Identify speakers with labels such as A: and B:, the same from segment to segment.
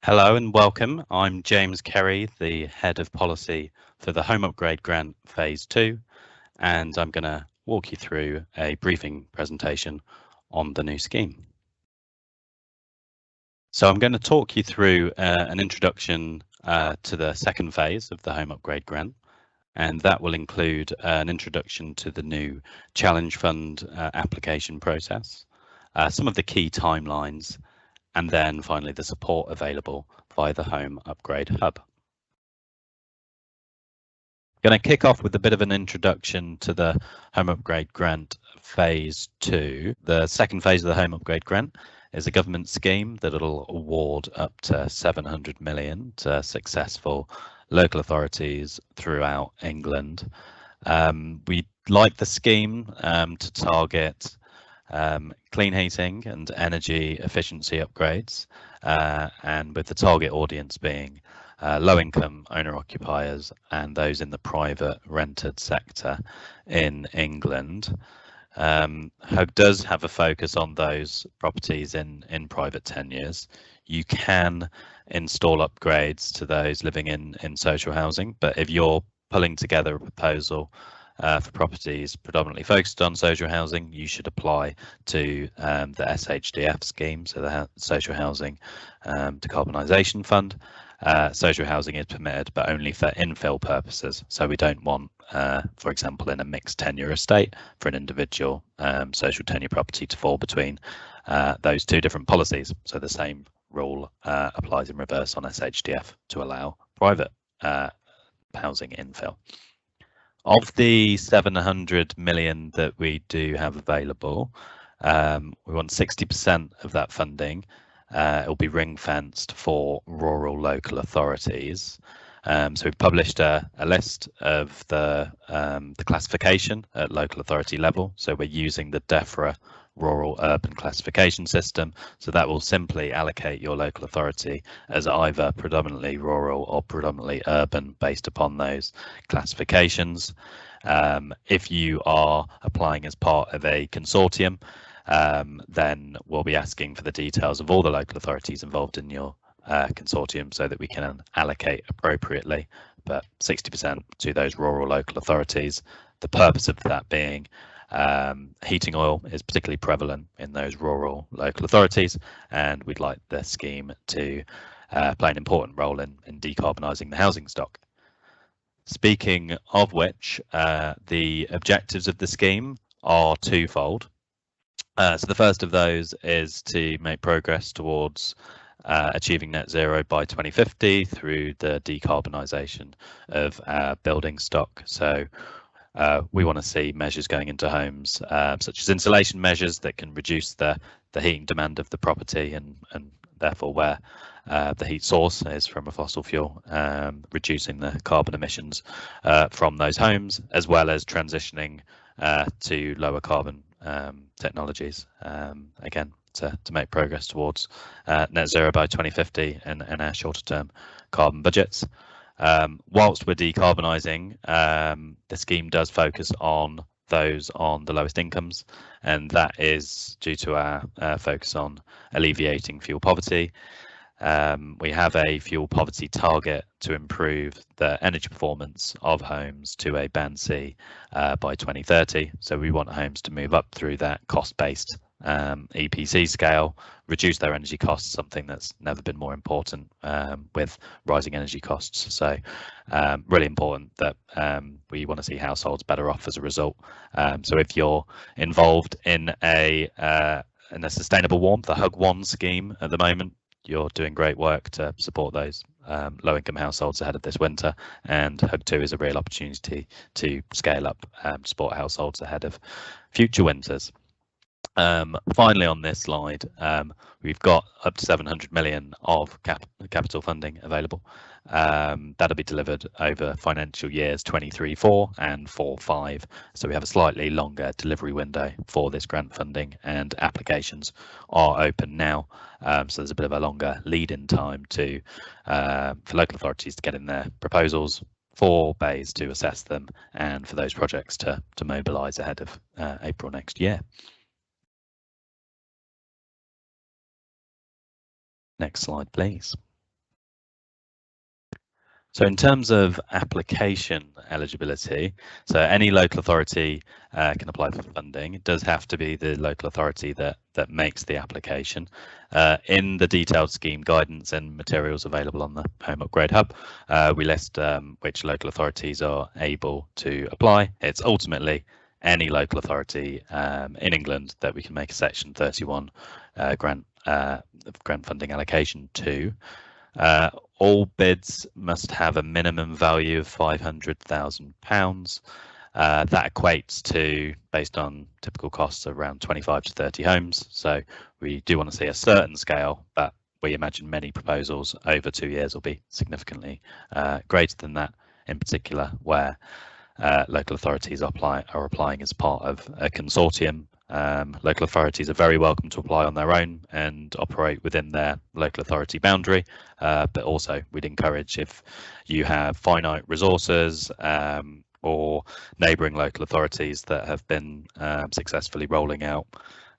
A: Hello and welcome. I'm James Kerry, the Head of Policy for the Home Upgrade Grant Phase 2, and I'm going to walk you through a briefing presentation on the new scheme. So I'm going to talk you through an introduction to the second phase of the Home Upgrade Grant, and that will include an introduction to the new Challenge Fund application process, some of the key timelines, and then finally the support available via the Home Upgrade Hub. Going to kick off with a bit of an introduction to the Home Upgrade Grant Phase 2. The second phase of the Home Upgrade Grant is a government scheme that will award up to 700 million to successful local authorities throughout England. We like the scheme to target clean heating and energy efficiency upgrades, and with the target audience being low-income owner-occupiers and those in the private rented sector in England. HUG does have a focus on those properties in private tenures. You can install upgrades to those living in social housing, but if you're pulling together a proposal for properties predominantly focused on social housing, you should apply to the SHDF scheme, so the Social Housing Decarbonisation Fund. Social housing is permitted, but only for infill purposes. So we don't want, for example, in a mixed tenure estate, for an individual social tenure property to fall between those two different policies. So the same rule applies in reverse on SHDF to allow private housing infill. Of the 700 million that we do have available, we want 60% of that funding. It will be ring fenced for rural local authorities. So we've published a list of the classification at local authority level. So we're using the DEFRA rural urban classification system. So that will simply allocate your local authority as either predominantly rural or predominantly urban based upon those classifications. If you are applying as part of a consortium, then we'll be asking for the details of all the local authorities involved in your consortium so that we can allocate appropriately, but 60% to those rural local authorities. The purpose of that being heating oil is particularly prevalent in those rural local authorities, and we'd like the scheme to play an important role in decarbonising the housing stock. Speaking of which, the objectives of the scheme are twofold. So the first of those is to make progress towards achieving net zero by 2050 through the decarbonisation of our building stock. So we want to see measures going into homes, such as insulation measures that can reduce the heating demand of the property and therefore where the heat source is from a fossil fuel, reducing the carbon emissions from those homes, as well as transitioning to lower carbon technologies, again, to make progress towards net zero by 2050 and our shorter term carbon budgets. Whilst we're decarbonising, the scheme does focus on those on the lowest incomes, and that is due to our focus on alleviating fuel poverty. We have a fuel poverty target to improve the energy performance of homes to a band C by 2030. So we want homes to move up through that cost-based EPC scale, reduce their energy costs, something that's never been more important with rising energy costs. So really important that we want to see households better off as a result. So if you're involved in a sustainable warmth, the HUG 1 scheme at the moment, you're doing great work to support those low-income households ahead of this winter, and HUG 2 is a real opportunity to scale up support households ahead of future winters. Finally, on this slide, we've got up to 700 million of capital funding available. That'll be delivered over financial years 23-4 and 4-5. So we have a slightly longer delivery window for this grant funding, and applications are open now. So there's a bit of a longer lead-in time to for local authorities to get in their proposals, for BEIS to assess them, and for those projects to mobilise ahead of April next year. Next slide, please. So in terms of application eligibility, so any local authority can apply for funding. It does have to be the local authority that makes the application. In the detailed scheme guidance and materials available on the Home Upgrade Hub, we list which local authorities are able to apply. It's ultimately any local authority in England that we can make a Section 31 grant funding allocation to. All bids must have a minimum value of £500,000. That equates to, based on typical costs, around 25 to 30 homes. So we do want to see a certain scale, but we imagine many proposals over 2 years will be significantly greater than that, in particular where local authorities are applying as part of a consortium. Local authorities are very welcome to apply on their own and operate within their local authority boundary, but also we'd encourage, if you have finite resources or neighbouring local authorities that have been successfully rolling out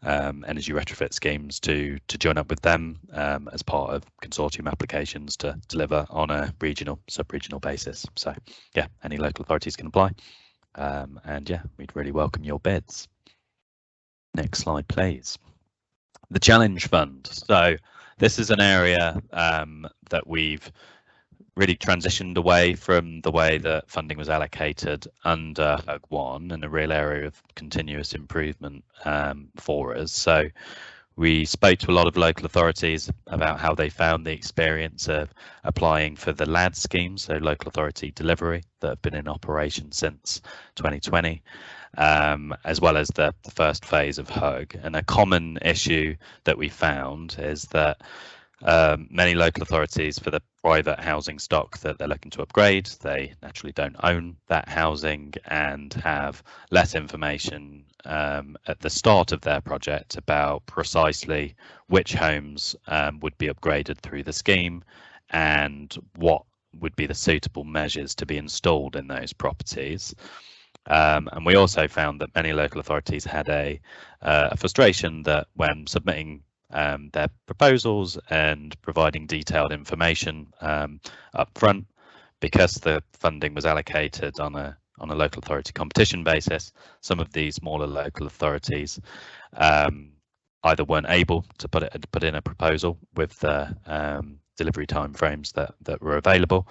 A: energy retrofit schemes, to join up with them as part of consortium applications to deliver on a regional, sub-regional basis. So yeah, any local authorities can apply, and yeah, we'd really welcome your bids. Next slide, please. The Challenge Fund. So this is an area that we've really transitioned away from the way that funding was allocated under HUG 1, and a real area of continuous improvement for us. So we spoke to a lot of local authorities about how they found the experience of applying for the LAD scheme, so local authority delivery, that have been in operation since 2020, as well as the first phase of HUG. And a common issue that we found is that many local authorities, for the private housing stock that they're looking to upgrade, they naturally don't own that housing and have less information at the start of their project about precisely which homes would be upgraded through the scheme and what would be the suitable measures to be installed in those properties. And we also found that many local authorities had a frustration that when submitting their proposals and providing detailed information up front, because the funding was allocated on a local authority competition basis, some of these smaller local authorities either weren't able to put in a proposal with the delivery timeframes that were available,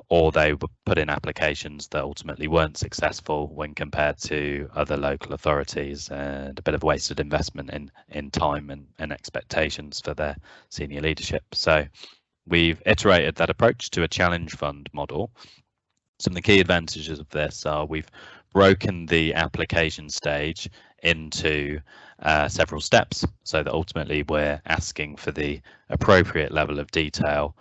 A: or they would put in applications that ultimately weren't successful when compared to other local authorities, and a bit of wasted investment in time and expectations for their senior leadership. So we've iterated that approach to a challenge fund model. Some of the key advantages of this are we've broken the application stage into several steps, so that ultimately we're asking for the appropriate level of detail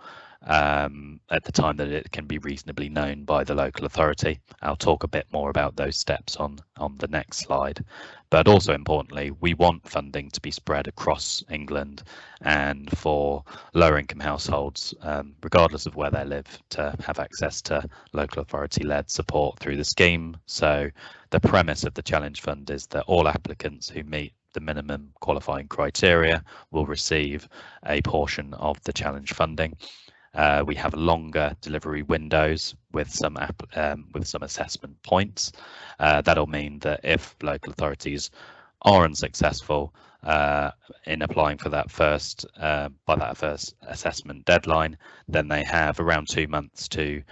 A: at the time that it can be reasonably known by the local authority. I'll talk a bit more about those steps on the next slide. But also importantly, we want funding to be spread across England and for lower income households, regardless of where they live, to have access to local authority-led support through the scheme. So the premise of the Challenge Fund is that all applicants who meet the minimum qualifying criteria will receive a portion of the challenge funding. We have longer delivery windows with some assessment points. That'll mean that if local authorities are unsuccessful in applying for that first assessment deadline, then they have around 2 months to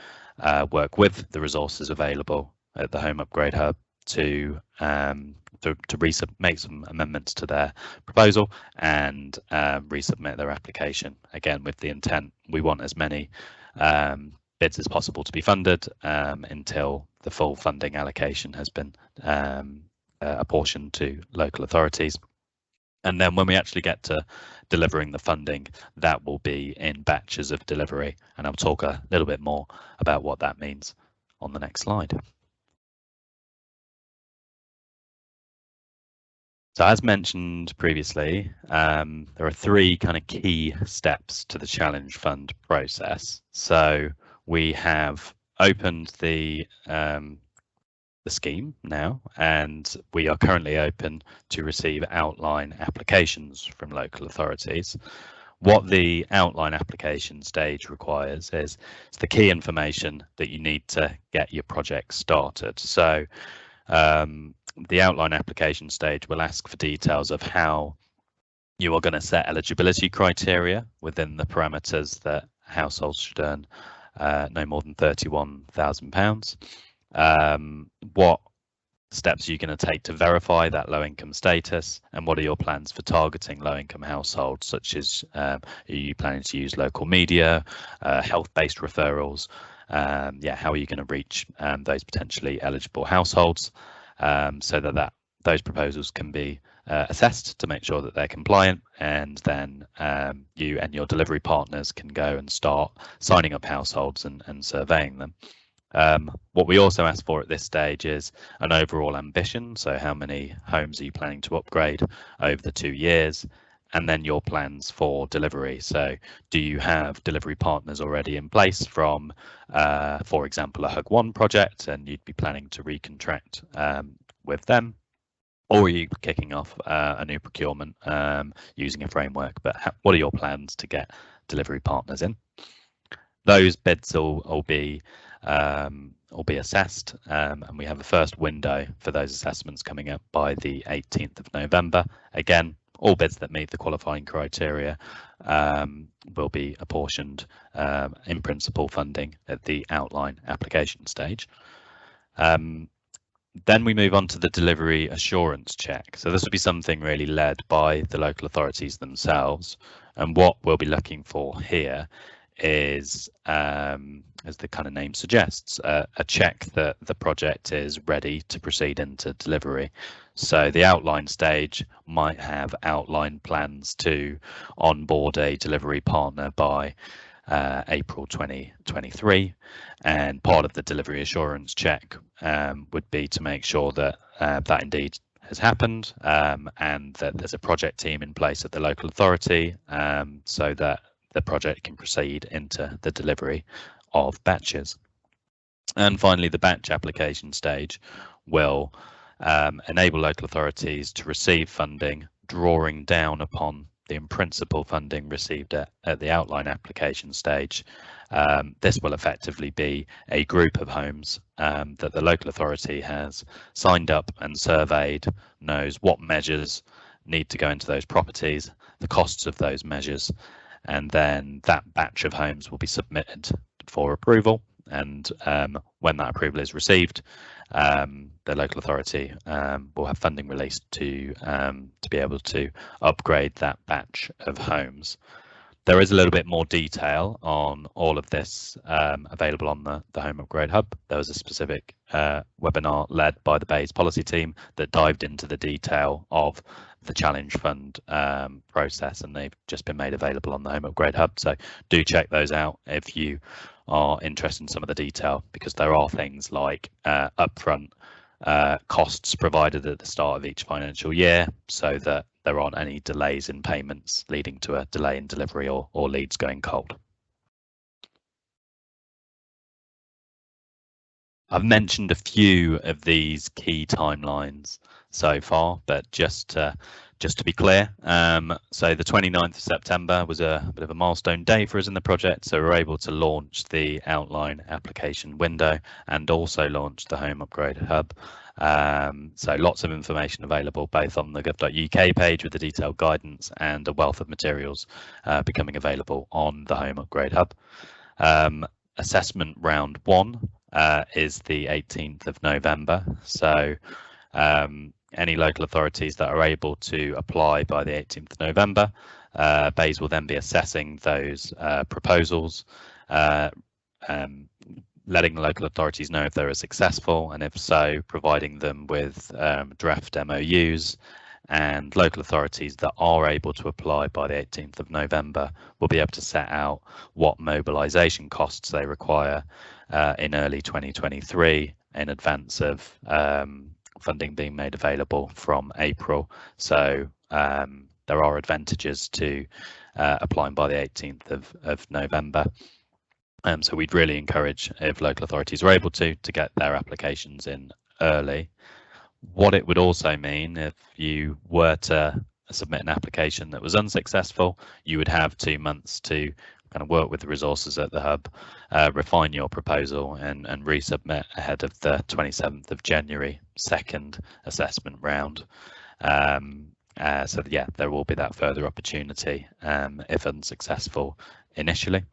A: work with the resources available at the Home Upgrade Hub to make some amendments to their proposal and resubmit their application. Again, with the intent, we want as many bids as possible to be funded until the full funding allocation has been apportioned to local authorities. And then when we actually get to delivering the funding, that will be in batches of delivery. And I'll talk a little bit more about what that means on the next slide. So as mentioned previously, there are 3 kind of key steps to the Challenge Fund process. So we have opened the scheme now, and we are currently open to receive outline applications from local authorities. What the outline application stage requires is the key information that you need to get your project started. So the outline application stage will ask for details of how you are going to set eligibility criteria within the parameters that households should earn no more than £31,000. What steps are you going to take to verify that low income status, and what are your plans for targeting low income households, such as are you planning to use local media, health-based referrals? How are you going to reach those potentially eligible households so that those proposals can be assessed to make sure that they're compliant, and then you and your delivery partners can go and start signing up households and surveying them. What we also ask for at this stage is an overall ambition. So how many homes are you planning to upgrade over the 2 years? And then your plans for delivery. So do you have delivery partners already in place from, for example, a Hug One project, and you'd be planning to recontract with them? Or are you kicking off a new procurement using a framework? But what are your plans to get delivery partners in? Those bids will be assessed, and we have a first window for those assessments coming up by the 18th of November. Again, all bids that meet the qualifying criteria will be apportioned in principle funding at the outline application stage. Then we move on to the delivery assurance check. So this will be something really led by the local authorities themselves, and what we'll be looking for here is, as the kind of name suggests, a check that the project is ready to proceed into delivery. So the outline stage might have outline plans to onboard a delivery partner by April 2023, and part of the delivery assurance check would be to make sure that that indeed has happened, and that there's a project team in place at the local authority so that the project can proceed into the delivery of batches. And finally, the batch application stage will enable local authorities to receive funding, drawing down upon the in-principle funding received at the outline application stage. This will effectively be a group of homes that the local authority has signed up and surveyed, knows what measures need to go into those properties, the costs of those measures, and then that batch of homes will be submitted for approval. And when that approval is received, the local authority will have funding released to be able to upgrade that batch of homes. There is a little bit more detail on all of this available on the Home Upgrade Hub. There was a specific webinar led by the BEIS policy team that dived into the detail of the Challenge Fund process, and they've just been made available on the Home Upgrade Hub. So do check those out if you are interested in some of the detail, because there are things like upfront costs provided at the start of each financial year, so that there aren't any delays in payments leading to a delay in delivery or leads going cold. I've mentioned a few of these key timelines so far, but just to be clear, so the 29th of September was a bit of a milestone day for us in the project, so we're able to launch the outline application window and also launch the Home Upgrade Hub. So lots of information available both on the gov.uk page with the detailed guidance, and a wealth of materials becoming available on the Home Upgrade Hub. Assessment round 1 is the 18th of November. So any local authorities that are able to apply by the 18th of November, BEIS will then be assessing those proposals, letting the local authorities know if they are successful, and if so, providing them with draft MOUs. And local authorities that are able to apply by the 18th of November will be able to set out what mobilisation costs they require in early 2023 in advance of funding being made available from April. So there are advantages to applying by the 18th of November. So we'd really encourage, if local authorities are able to get their applications in early. What it would also mean, if you were to submit an application that was unsuccessful, you would have 2 months to kind of work with the resources at the hub, refine your proposal and resubmit ahead of the 27th of January second assessment round. So yeah, there will be that further opportunity if unsuccessful initially.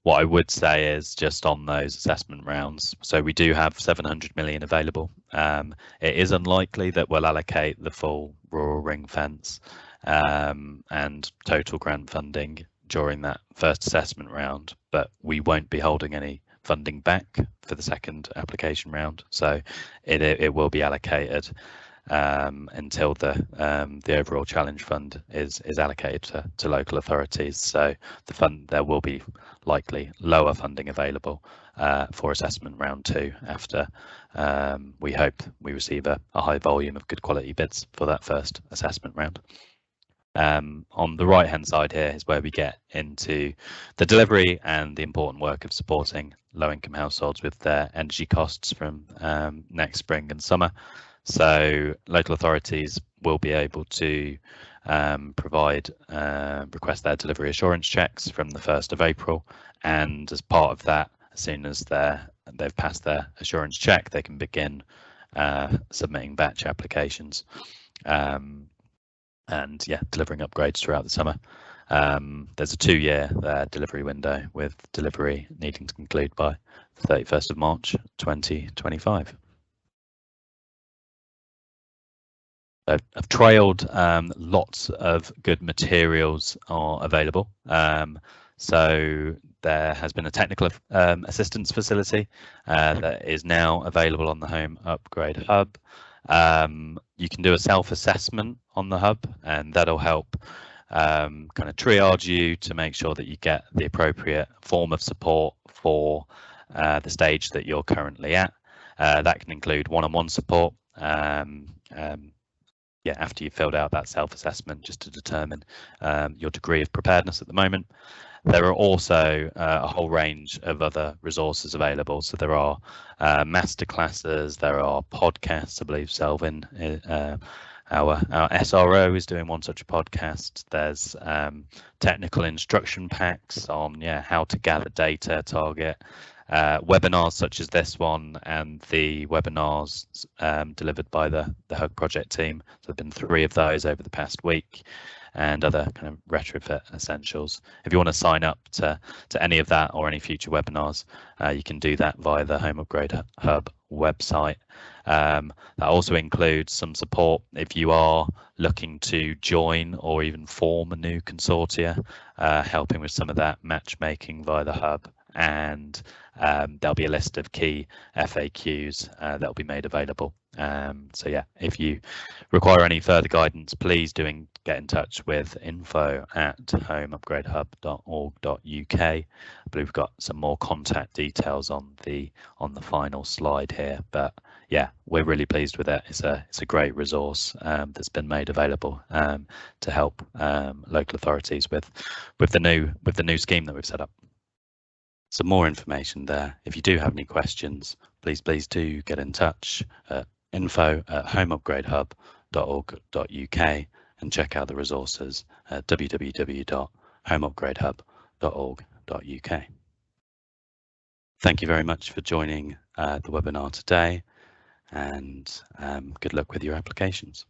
A: What I would say is just on those assessment rounds, so we do have 700 million available. It is unlikely that we'll allocate the full rural ring fence and total grant funding during that first assessment round, but we won't be holding any funding back for the second application round, so it will be allocated until the overall challenge fund is allocated to local authorities. So there will be likely lower funding available for assessment round 2 after we hope we receive a high volume of good quality bids for that first assessment round. On the right hand side here is where we get into the delivery and the important work of supporting low income households with their energy costs from next spring and summer. So local authorities will be able to request their delivery assurance checks from the 1st of April, and as part of that, as soon as they've passed their assurance check, they can begin submitting batch applications and yeah, delivering upgrades throughout the summer. There's a 2-year delivery window, with delivery needing to conclude by the 31st of March 2025. I've trailed lots of good materials are available. So there has been a technical assistance facility that is now available on the Home Upgrade Hub. You can do a self-assessment on the hub, and that'll help kind of triage you to make sure that you get the appropriate form of support for the stage that you're currently at. That can include one-on-one support. Yeah, after you've filled out that self-assessment, just to determine your degree of preparedness at the moment. There are also a whole range of other resources available. So there are masterclasses, there are podcasts. I believe Selvin, our SRO, is doing one such podcast. There's technical instruction packs on how to gather data, target. Webinars such as this one, and the webinars delivered by the Hug project team. So there have been 3 of those over the past week, and other kind of retrofit essentials. If you want to sign up to any of that or any future webinars, you can do that via the Home Upgrade Hub website. That also includes some support if you are looking to join or even form a new consortia, helping with some of that matchmaking via the hub. And there'll be a list of key FAQs that'll be made available. So yeah, if you require any further guidance, please do get in touch with info@homeupgradehub.org.uk. I believe we've got some more contact details on the final slide here, but yeah, we're really pleased with it. It's a great resource that's been made available to help local authorities with the new scheme that we've set up. Some more information there. If you do have any questions, please do get in touch at info@homeupgradehub.org.uk and check out the resources at www.homeupgradehub.org.uk. Thank you very much for joining the webinar today, and good luck with your applications.